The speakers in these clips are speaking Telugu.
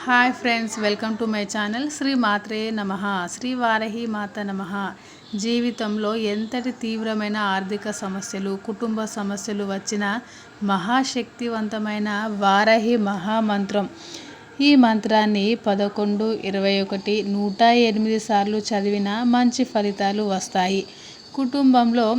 Hi friends, welcome to my channel. Shri మాత్రే నమః. శ్రీ వారాహి మాత నమః. జీవితంలో ఎంతటి తీవ్రమైన ఆర్థిక సమస్యలు, కుటుంబ సమస్యలు వచ్చిన మహాశక్తివంతమైన వారాహి మహామంత్రం. ఈ మంత్రాన్ని 11, 21, 108 సార్లు చదివినా మంచి ఫలితాలు వస్తాయి. కుటుంబంలో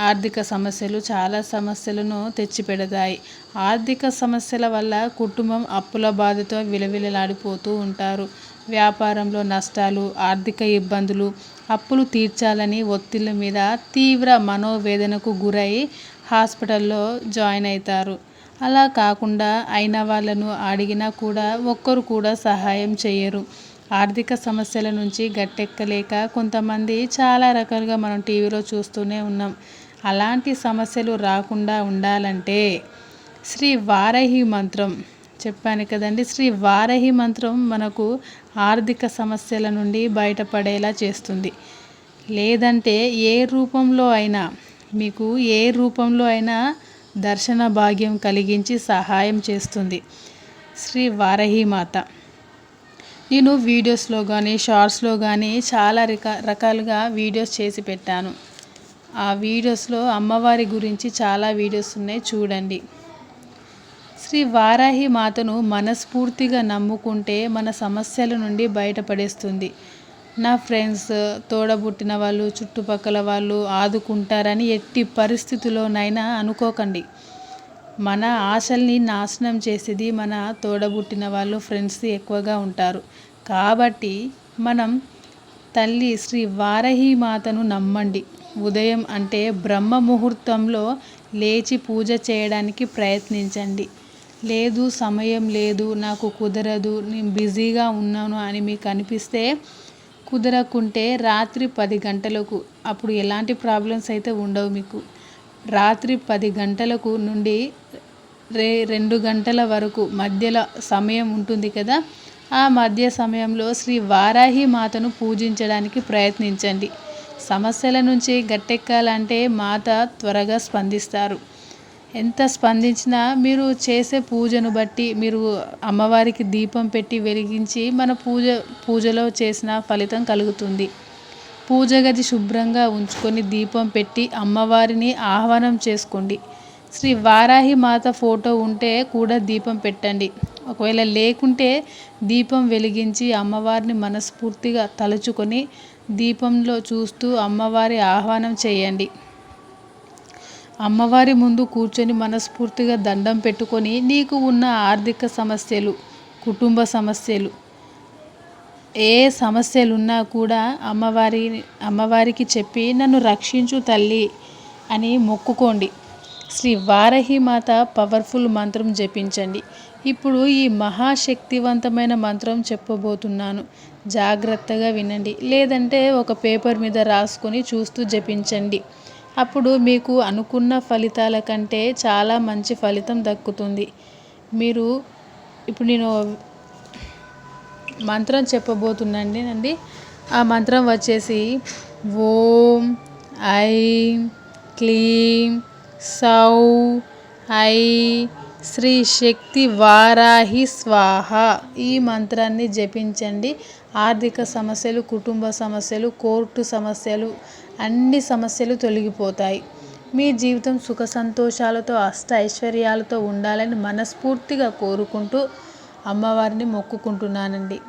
ఆర్థిక సమస్యలు చాలా సమస్యలను తెచ్చిపెడతాయి. ఆర్థిక సమస్యల వల్ల కుటుంబం అప్పుల బాధతో విలవిలలాడిపోతూ ఉంటారు. వ్యాపారంలో నష్టాలు, ఆర్థిక ఇబ్బందులు, అప్పులు తీర్చాలని ఒత్తిళ్ల మీద తీవ్ర మనోవేదనకు గురై హాస్పిటల్లో జాయిన్ అవుతారు. అలా కాకుండా అయిన వాళ్ళను అడిగినా కూడా ఒక్కరు కూడా సహాయం చేయరు. ఆర్థిక సమస్యల నుంచి గట్టెక్కలేక కొంతమంది చాలా రకాలుగా మనం టీవీలో చూస్తూనే ఉన్నాం. అలాంటి సమస్యలు రాకుండా ఉండాలంటే శ్రీ వారాహి మంత్రం చెప్పాను కదండి. శ్రీ వారాహి మంత్రం మనకు ఆర్థిక సమస్యల నుండి బయటపడేలా చేస్తుంది. లేదంటే ఏ రూపంలో అయినా మీకు ఏ రూపంలో అయినా దర్శన భాగ్యం కలిగించి సహాయం చేస్తుంది శ్రీ వారాహి మాత. నేను వీడియోస్లో కానీ షార్ట్స్లో కానీ చాలా రకాలుగా వీడియోస్ చేసి పెట్టాను. ఆ వీడియోస్లో అమ్మవారి గురించి చాలా వీడియోస్ ఉన్నాయి, చూడండి. శ్రీ వారాహి మాతను మనస్ఫూర్తిగా నమ్ముకుంటే మన సమస్యల నుండి బయటపడేస్తుంది. నా ఫ్రెండ్స్, తోడబుట్టిన వాళ్ళు, చుట్టుపక్కల వాళ్ళు ఆదుకుంటారని ఎట్టి పరిస్థితుల్లోనైనా అనుకోకండి. మన ఆశల్ని నాశనం చేసేది మన తోడబుట్టిన వాళ్ళు, ఫ్రెండ్స్ ఎక్కువగా ఉంటారు. కాబట్టి మనం తల్లి శ్రీ వారాహి మాతను నమ్మండి. ఉదయం అంటే బ్రహ్మ ముహూర్తంలో లేచి పూజ చేయడానికి ప్రయత్నించండి. లేదు, సమయం లేదు, నాకు కుదరదు, నేను బిజీగా ఉన్నాను అని మీకు అనిపిస్తే, కుదరకుంటే రాత్రి 10 గంటలకు, అప్పుడు ఎలాంటి ప్రాబ్లమ్స్ అయితే ఉండవు మీకు. రాత్రి 10 గంటలకు నుండి 2 గంటల వరకు మధ్యలో సమయం ఉంటుంది కదా, ఆ మధ్య సమయంలో శ్రీ వారాహి మాతను పూజించడానికి ప్రయత్నించండి. సమస్యల నుంచి గట్టెక్కాలంటే మాత త్వరగా స్పందిస్తారు. ఎంత స్పందించినా మీరు చేసే పూజను బట్టి, మీరు అమ్మవారికి దీపం పెట్టి వెలిగించి మన పూజలో చేసిన ఫలితం కలుగుతుంది. పూజ గది శుభ్రంగా ఉంచుకొని దీపం పెట్టి అమ్మవారిని ఆహ్వానం చేసుకోండి. శ్రీ వారాహి మాత ఫోటో ఉంటే కూడా దీపం పెట్టండి. ఒకవేళ లేకుంటే దీపం వెలిగించి అమ్మవారిని మనస్ఫూర్తిగా తలుచుకొని దీపంలో చూస్తూ అమ్మవారి ఆహ్వానం చేయండి. అమ్మవారి ముందు కూర్చొని మనస్ఫూర్తిగా దండం పెట్టుకొని నీకు ఉన్న ఆర్థిక సమస్యలు, కుటుంబ సమస్యలు, ఏ సమస్యలున్నా కూడా అమ్మవారికి చెప్పి నన్ను రక్షించు తల్లి అని మొక్కుకోండి. శ్రీ వారాహి మాత పవర్ఫుల్ మంత్రం జపించండి. ఇప్పుడు ఈ మహాశక్తివంతమైన మంత్రం చెప్పబోతున్నాను, జాగ్రత్తగా వినండి. లేదంటే ఒక పేపర్ మీద రాసుకొని చూస్తూ జపించండి. అప్పుడు మీకు అనుకున్న ఫలితాల కంటే చాలా మంచి ఫలితం దక్కుతుంది. మీరు ఇప్పుడు నేను మంత్రం చెప్పబోతున్నానండి. ఆ మంత్రం వచ్చేసి ఓం ఐం క్లీం సౌ ఐ శ్రీ శక్తి వారాహి స్వాహ. ఈ మంత్రాన్ని జపించండి. ఆర్థిక సమస్యలు, కుటుంబ సమస్యలు, కోర్టు సమస్యలు, అన్ని సమస్యలు తొలగిపోతాయి. మీ జీవితం సుఖ సంతోషాలతో, అష్ట ఐశ్వర్యాలతో ఉండాలని మనస్ఫూర్తిగా కోరుకుంటూ అమ్మవారిని మొక్కుకుంటున్నానండి.